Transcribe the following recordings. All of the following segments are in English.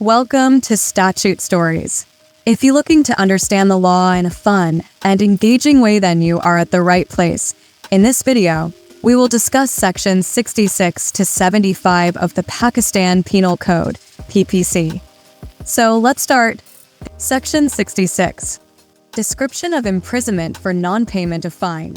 Welcome to Statute Stories. If you're looking to understand the law in a fun and engaging way, then you are at the right place. In this video, we will discuss sections 66 to 75 of the Pakistan Penal Code, PPC. So let's start. Section 66. Description of imprisonment for non-payment of fine.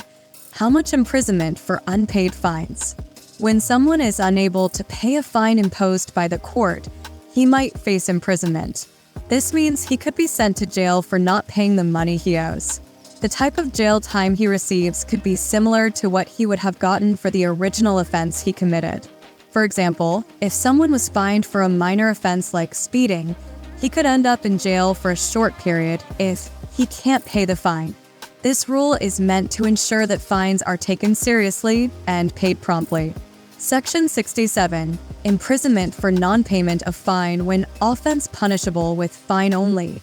How much imprisonment for unpaid fines? When someone is unable to pay a fine imposed by the court, he might face imprisonment. This means he could be sent to jail for not paying the money he owes. The type of jail time he receives could be similar to what he would have gotten for the original offense he committed. For example, if someone was fined for a minor offense like speeding, he could end up in jail for a short period if he can't pay the fine. This rule is meant to ensure that fines are taken seriously and paid promptly. Section 67. Imprisonment for non-payment of fine when offense punishable with fine only.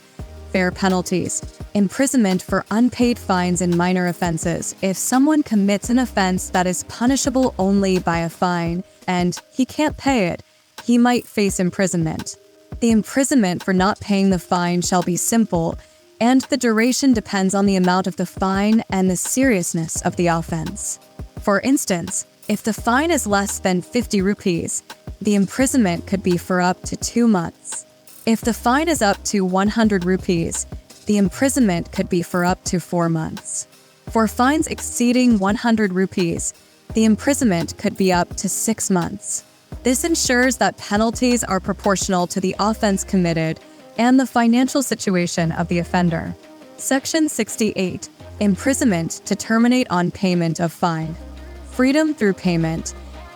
Fair penalties. Imprisonment for unpaid fines in minor offenses. If someone commits an offense that is punishable only by a fine and he can't pay it, he might face imprisonment. The imprisonment for not paying the fine shall be simple, and the duration depends on the amount of the fine and the seriousness of the offense. For instance, if the fine is less than 50 rupees, the imprisonment could be for up to 2 months. If the fine is up to 100 rupees, the imprisonment could be for up to 4 months. For fines exceeding 100 rupees, the imprisonment could be up to 6 months. This ensures that penalties are proportional to the offense committed and the financial situation of the offender. Section 68. Imprisonment to terminate on payment of fine. Freedom through payment.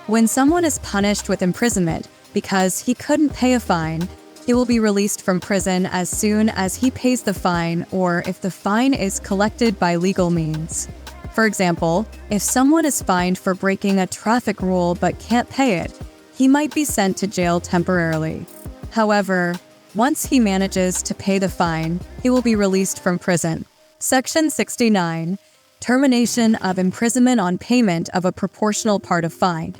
When someone is punished with imprisonment because he couldn't pay a fine, he will be released from prison as soon as he pays the fine or if the fine is collected by legal means. For example, if someone is fined for breaking a traffic rule but can't pay it, he might be sent to jail temporarily. However, once he manages to pay the fine, he will be released from prison. Section 69. Termination of imprisonment on payment of a proportional part of fine.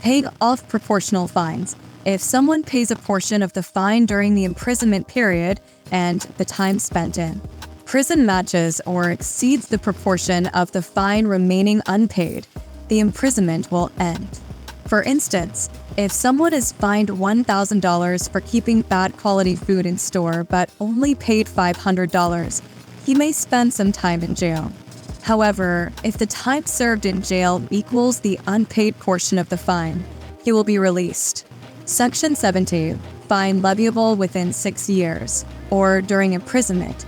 Paying off proportional fines. If someone pays a portion of the fine during the imprisonment period and the time spent in prison matches or exceeds the proportion of the fine remaining unpaid, the imprisonment will end. For instance, if someone is fined $1,000 for keeping bad quality food in store but only paid $500, he may spend some time in jail. However, if the time served in jail equals the unpaid portion of the fine, he will be released. Section 70. Fine leviable within 6 years, or during imprisonment.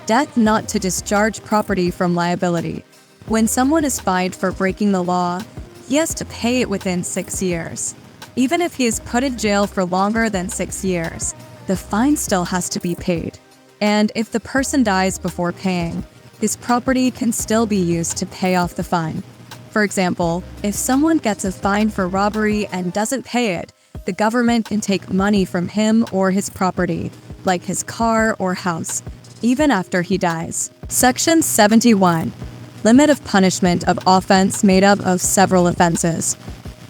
Death not to discharge property from liability. When someone is fined for breaking the law, he has to pay it within 6 years. Even if he is put in jail for longer than 6 years, the fine still has to be paid. And if the person dies before paying, his property can still be used to pay off the fine. For example, if someone gets a fine for robbery and doesn't pay it, the government can take money from him or his property, like his car or house, even after he dies. Section 71. Limit of punishment of offense made up of several offenses.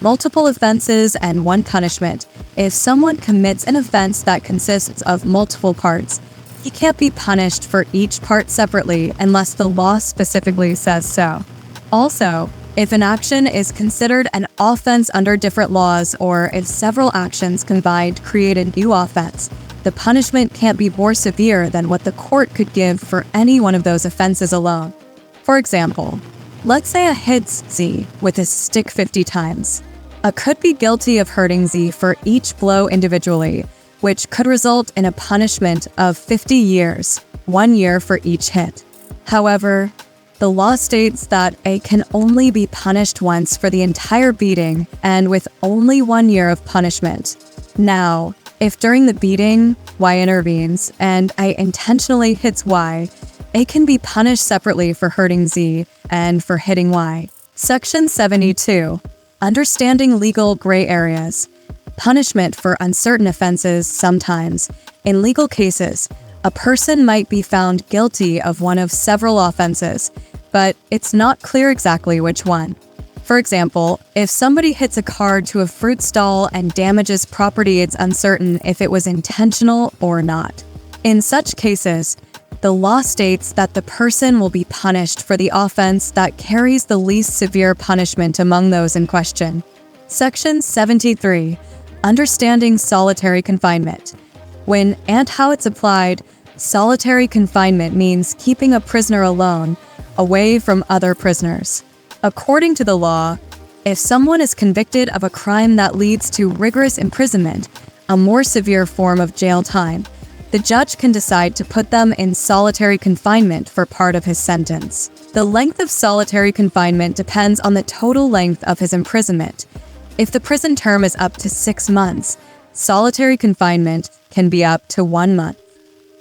Multiple offenses and one punishment. If someone commits an offense that consists of multiple parts, he can't be punished for each part separately unless the law specifically says so. Also, if an action is considered an offense under different laws or if several actions combined create a new offense, the punishment can't be more severe than what the court could give for any one of those offenses alone. For example, let's say A hits Z with a stick 50 times. A could be guilty of hurting Z for each blow individually, which could result in a punishment of 50 years, 1 year for each hit. However, the law states that A can only be punished once for the entire beating and with only 1 year of punishment. Now, if during the beating, Y intervenes and A intentionally hits Y, A can be punished separately for hurting Z and for hitting Y. Section 72. Understanding legal gray areas. Punishment for uncertain offenses sometimes. In legal cases, a person might be found guilty of one of several offenses, but it's not clear exactly which one. For example, if somebody hits a car to a fruit stall and damages property, it's uncertain if it was intentional or not. In such cases, the law states that the person will be punished for the offense that carries the least severe punishment among those in question. Section 73. Understanding solitary confinement. When and how it's applied, solitary confinement means keeping a prisoner alone, away from other prisoners. According to the law, if someone is convicted of a crime that leads to rigorous imprisonment, a more severe form of jail time, the judge can decide to put them in solitary confinement for part of his sentence. The length of solitary confinement depends on the total length of his imprisonment. If the prison term is up to 6 months, solitary confinement can be up to 1 month.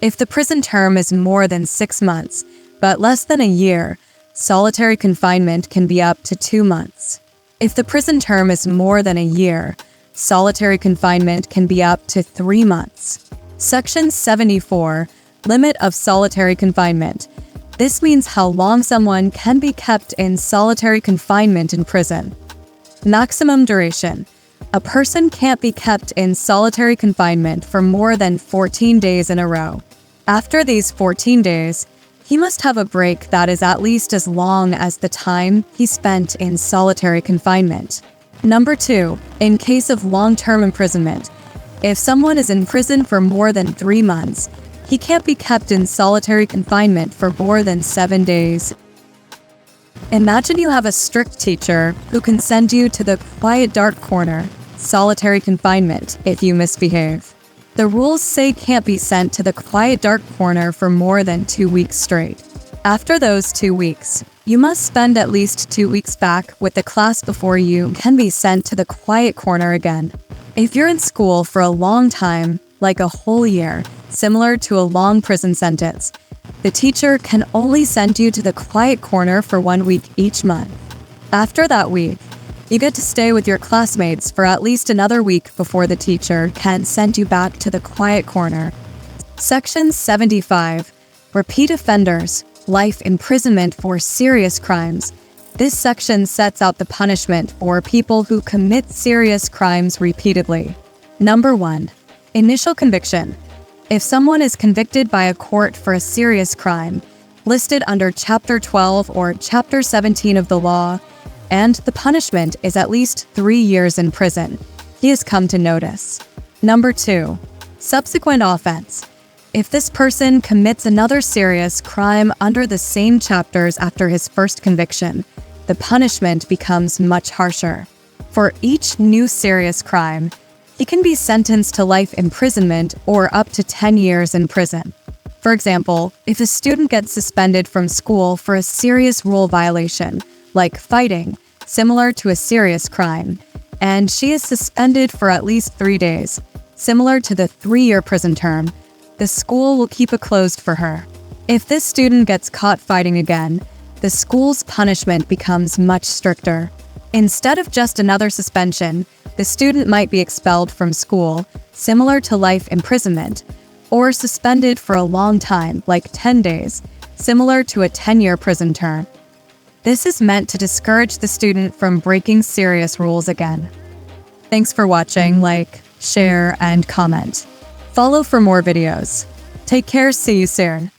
If the prison term is more than 6 months, but less than a year, solitary confinement can be up to 2 months. If the prison term is more than a year, solitary confinement can be up to 3 months. Section 74. Limit of solitary confinement. This means how long someone can be kept in solitary confinement in prison. Maximum duration. A person can't be kept in solitary confinement for more than 14 days in a row. After these 14 days, he must have a break that is at least as long as the time he spent in solitary confinement. Number 2. In case of long-term imprisonment, if someone is in prison for more than 3 months, he can't be kept in solitary confinement for more than 7 days. Imagine you have a strict teacher who can send you to the quiet dark corner, solitary confinement, if you misbehave. The rules say can't be sent to the quiet dark corner for more than 2 weeks straight. After those 2 weeks, you must spend at least 2 weeks back with the class before you can be sent to the quiet corner again. If you're in school for a long time, like a whole year, similar to a long prison sentence, the teacher can only send you to the quiet corner for 1 week each month. After that week, you get to stay with your classmates for at least another week before the teacher can send you back to the quiet corner. Section 75. Repeat offenders. Life imprisonment for serious crimes. This section sets out the punishment for people who commit serious crimes repeatedly. Number 1. Initial conviction. If someone is convicted by a court for a serious crime, listed under Chapter 12 or Chapter 17 of the law, and the punishment is at least 3 years in prison, he has come to notice. Number 2. Subsequent offense. If this person commits another serious crime under the same chapters after his first conviction, the punishment becomes much harsher. For each new serious crime, he can be sentenced to life imprisonment or up to 10 years in prison. For example, if a student gets suspended from school for a serious rule violation, like fighting, similar to a serious crime, and she is suspended for at least 3 days, similar to the 3-year prison term, the school will keep it closed for her. If this student gets caught fighting again, the school's punishment becomes much stricter. Instead of just another suspension, the student might be expelled from school, similar to life imprisonment, or suspended for a long time, like 10 days, similar to a 10-year prison term. This is meant to discourage the student from breaking serious rules again. Thanks for watching. Like, share, and comment. Follow for more videos. Take care. See you soon.